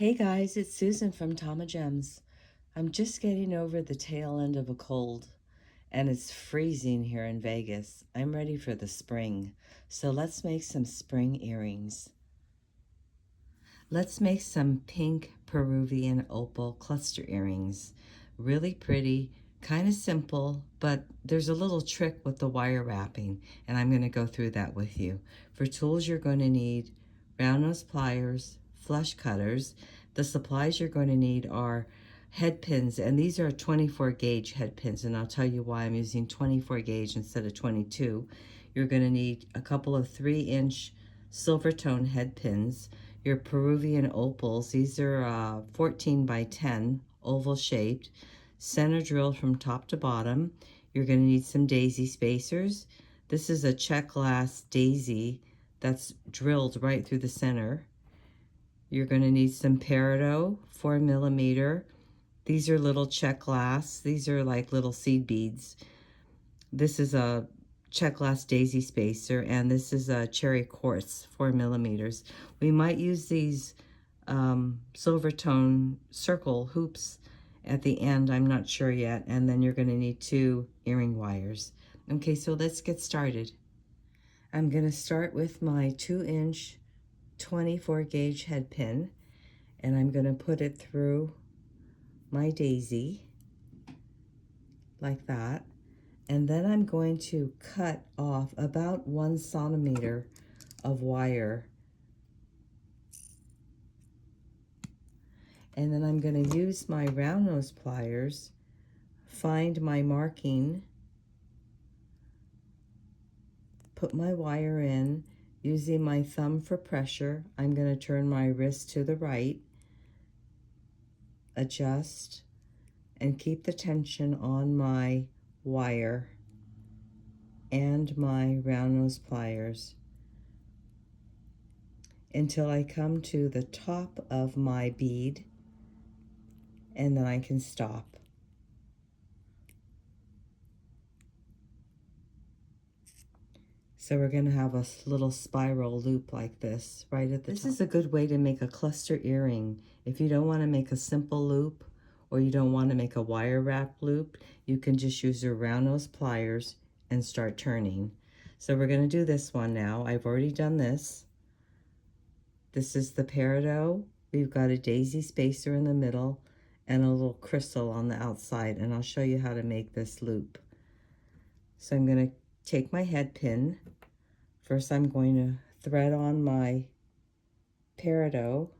Hey guys, it's Susan from Tama Gems. I'm just getting over the tail end of a cold, and it's freezing here in Vegas. I'm ready for the spring, so let's make some spring earrings. Let's make some pink Peruvian opal cluster earrings. Really pretty, kind of simple, but there's a little trick with the wire wrapping, and I'm going to go through that with you. For tools, you're going to need round nose pliers, flush cutters. The supplies you're going to need are head pins, and these are 24 gauge head pins, and I'll tell you why I'm using 24 gauge instead of 22. You're going to need a couple of 3-inch silver tone head pins, your Peruvian opals. These are 14 by 10, oval shaped, center drilled from top to bottom. You're going to need some daisy spacers. This is a Czech glass daisy that's drilled right through the center. You're going to need some peridot, 4mm. These are little Czech glass. These are like little seed beads. This is a Czech glass daisy spacer, and this is a cherry quartz, 4mm. We might use these silver tone circle hoops at the end. I'm not sure yet. And then you're going to need 2 earring wires. Okay, so let's get started. I'm going to start with my 2-inch 24 gauge head pin, and I'm going to put it through my daisy like that. And then I'm going to cut off about 1 centimeter of wire. And then I'm going to use my round nose pliers, find my marking, put my wire in, using my thumb for pressure. I'm going to turn my wrist to the right, adjust, and keep the tension on my wire and my round nose pliers until I come to the top of my bead, and then I can stop. So we're going to have a little spiral loop like this right at the top. This is a good way to make a cluster earring. If you don't want to make a simple loop, or you don't want to make a wire wrap loop, you can just use your round nose pliers and start turning. So we're going to do this one now. I've already done this. This is the peridot. We've got a daisy spacer in the middle and a little crystal on the outside, and I'll show you how to make this loop. So I'm going to take my head pin. First, I'm going to thread on my peridot.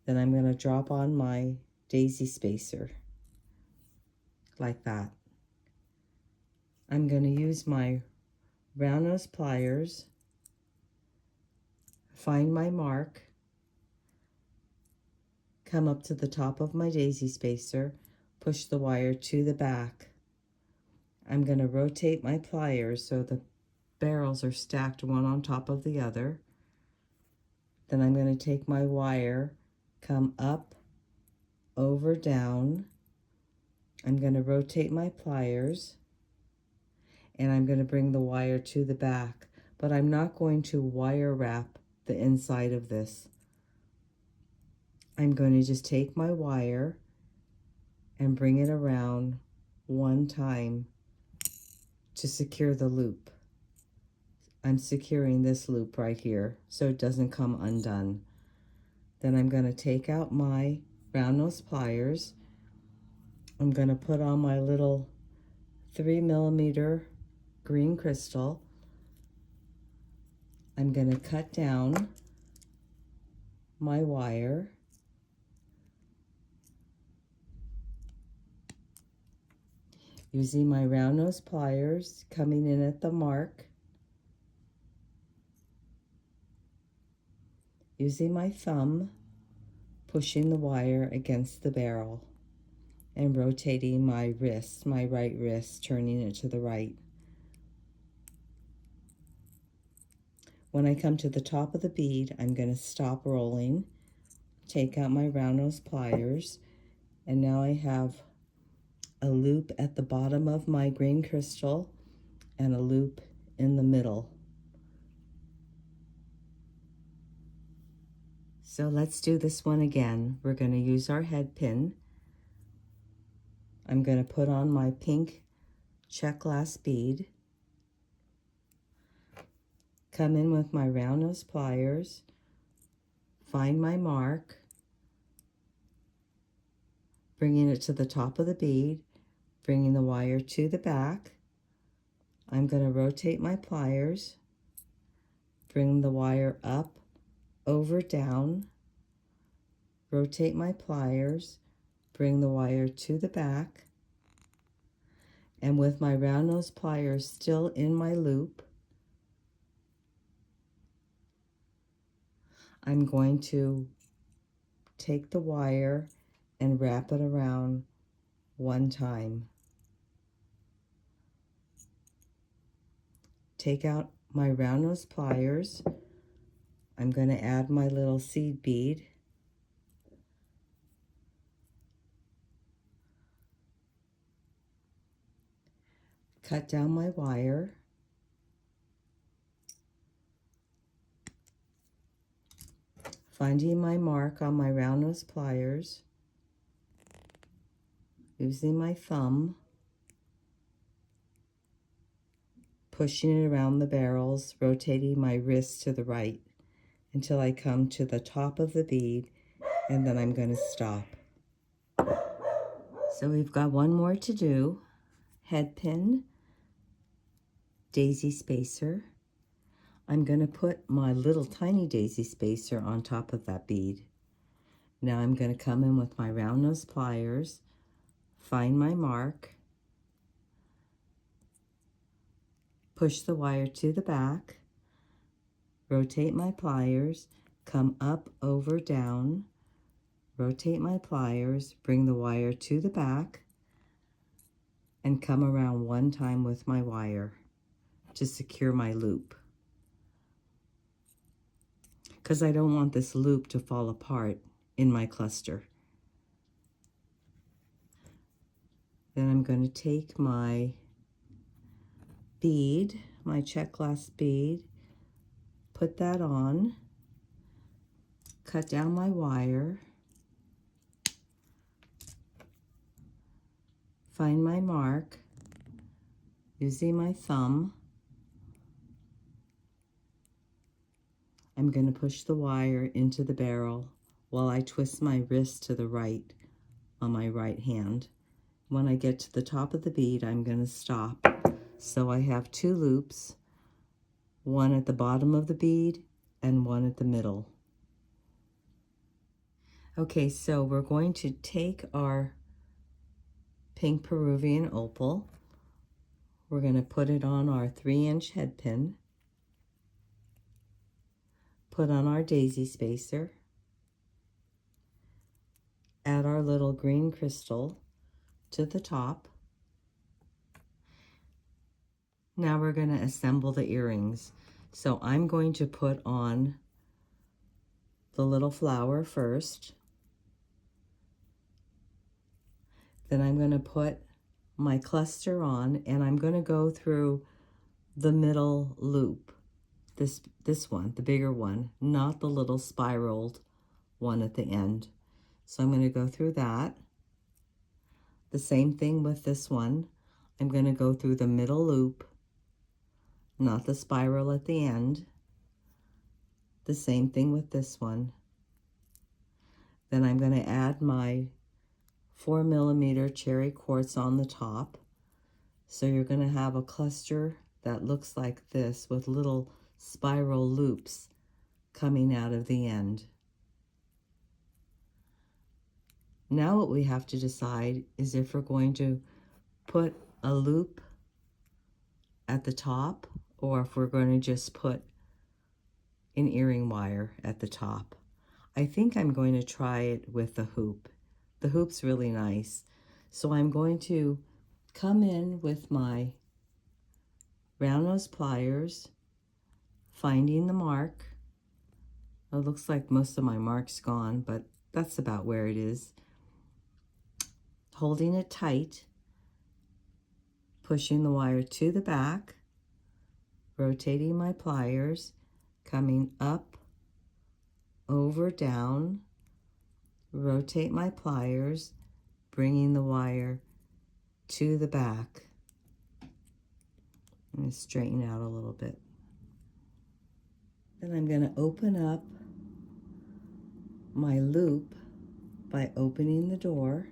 Then I'm going to drop on my daisy spacer like that. I'm going to use my round nose pliers, find my mark, come up to the top of my daisy spacer, push the wire to the back. I'm going to rotate my pliers so the barrels are stacked one on top of the other. Then I'm going to take my wire, come up, over, down. I'm going to rotate my pliers, and I'm going to bring the wire to the back, but I'm not going to wire wrap the inside of this. I'm going to just take my wire and bring it around one time to secure the loop. I'm securing this loop right here so it doesn't come undone. Then I'm going to take out my round nose pliers. I'm going to put on my little 3mm green crystal. I'm going to cut down my wire. Using my round nose pliers, coming in at the mark. Using my thumb, pushing the wire against the barrel and rotating my wrist, my right wrist, turning it to the right. When I come to the top of the bead, I'm going to stop rolling, take out my round nose pliers, and now I have a loop at the bottom of my green crystal and a loop in the middle. So let's do this one again. We're going to use our head pin. I'm going to put on my pink Czech glass bead. Come in with my round nose pliers. Find my mark. Bringing it to the top of the bead. Bringing the wire to the back. I'm going to rotate my pliers. Bring the wire up, over, down. Rotate my pliers. Bring the wire to the back. And with my round nose pliers still in my loop, I'm going to take the wire and wrap it around one time. Take out my round nose pliers. I'm going to add my little seed bead. Cut down my wire. Finding my mark on my round nose pliers. Using my thumb. Pushing it around the barrels, rotating my wrist to the right until I come to the top of the bead, and then I'm going to stop. So we've got one more to do. Head pin, daisy spacer. I'm going to put my little tiny daisy spacer on top of that bead. Now I'm going to come in with my round nose pliers, find my mark, push the wire to the back, rotate my pliers, come up, over, down, rotate my pliers, bring the wire to the back, and come around one time with my wire to secure my loop. Because I don't want this loop to fall apart in my cluster. Then I'm going to take my bead, my Czech glass bead, put that on, cut down my wire, find my mark, using my thumb. I'm going to push the wire into the barrel while I twist my wrist to the right on my right hand. When I get to the top of the bead, I'm going to stop. So I have two loops, one at the bottom of the bead and one at the middle. Okay, so we're going to take our pink Peruvian opal. We're going to put it on our 3-inch head pin, put on our daisy spacer, add our little green crystal to the top. Now we're going to assemble the earrings. So I'm going to put on the little flower first. Then I'm going to put my cluster on, and I'm going to go through the middle loop. This one, the bigger one, not the little spiraled one at the end. So I'm going to go through that. The same thing with this one. I'm going to go through the middle loop, not the spiral at the end. The same thing with this one. Then I'm going to add my 4mm cherry quartz on the top. So you're going to have a cluster that looks like this with little spiral loops coming out of the end. Now what we have to decide is if we're going to put a loop at the top or if we're going to just put an earring wire at the top. I think I'm going to try it with the hoop. The hoop's really nice. So I'm going to come in with my round nose pliers, finding the mark. It looks like most of my mark's gone, but that's about where it is. Holding it tight, pushing the wire to the back, rotating my pliers, coming up, over, down, rotate my pliers, bringing the wire to the back. I'm going to straighten out a little bit. Then I'm going to open up my loop by opening the door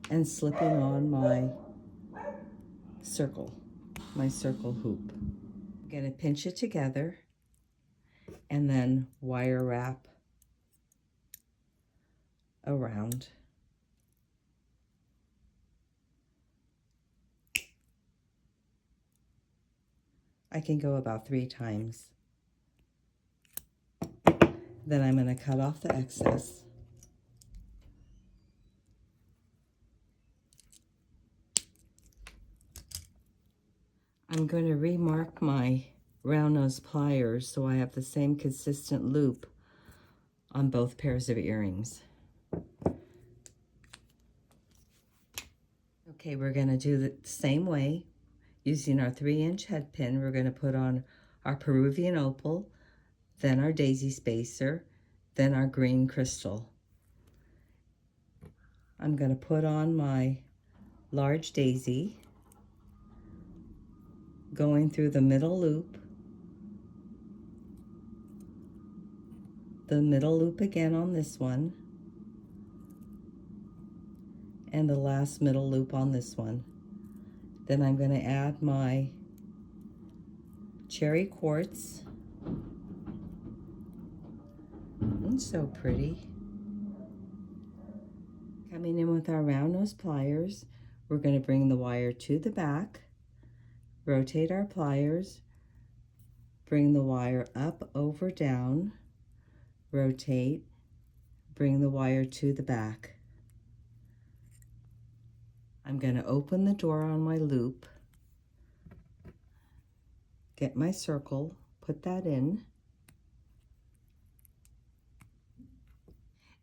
and slipping on my circle hoop. I'm going to pinch it together and then wire wrap around. I can go about 3 times. Then I'm going to cut off the excess. I'm going to remark my round nose pliers so I have the same consistent loop on both pairs of earrings. Okay, we're going to do the same way. Using our 3-inch head pin, we're going to put on our Peruvian opal, then our daisy spacer, then our green crystal. I'm going to put on my large daisy, going through the middle loop, the middle loop again on this one, and the last middle loop on this one. Then I'm going to add my cherry quartz. It's so pretty. Coming in with our round nose pliers, we're going to bring the wire to the back, rotate our pliers, bring the wire up, over, down, rotate, bring the wire to the back. I'm going to open the door on my loop, get my circle, put that in.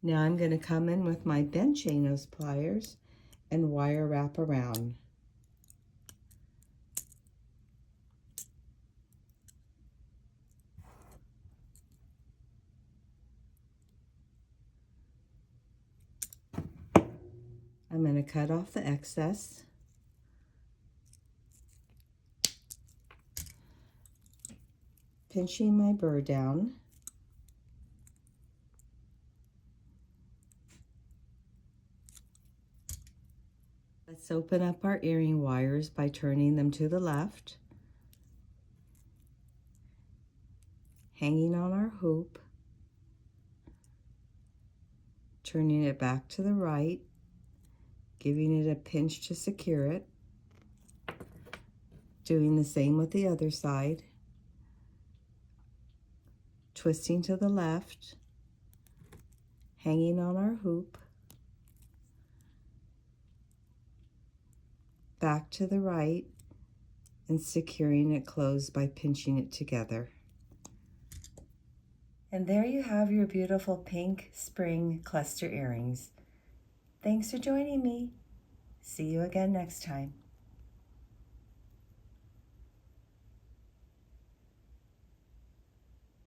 Now I'm going to come in with my bent chain nose pliers and wire wrap around. I'm going to cut off the excess. Pinching my burr down. Let's open up our earring wires by turning them to the left, hanging on our hoop, turning it back to the right, giving it a pinch to secure it, doing the same with the other side, twisting to the left, hanging on our hoop, back to the right, and securing it closed by pinching it together. And there you have your beautiful pink spring cluster earrings. Thanks for joining me. See you again next time.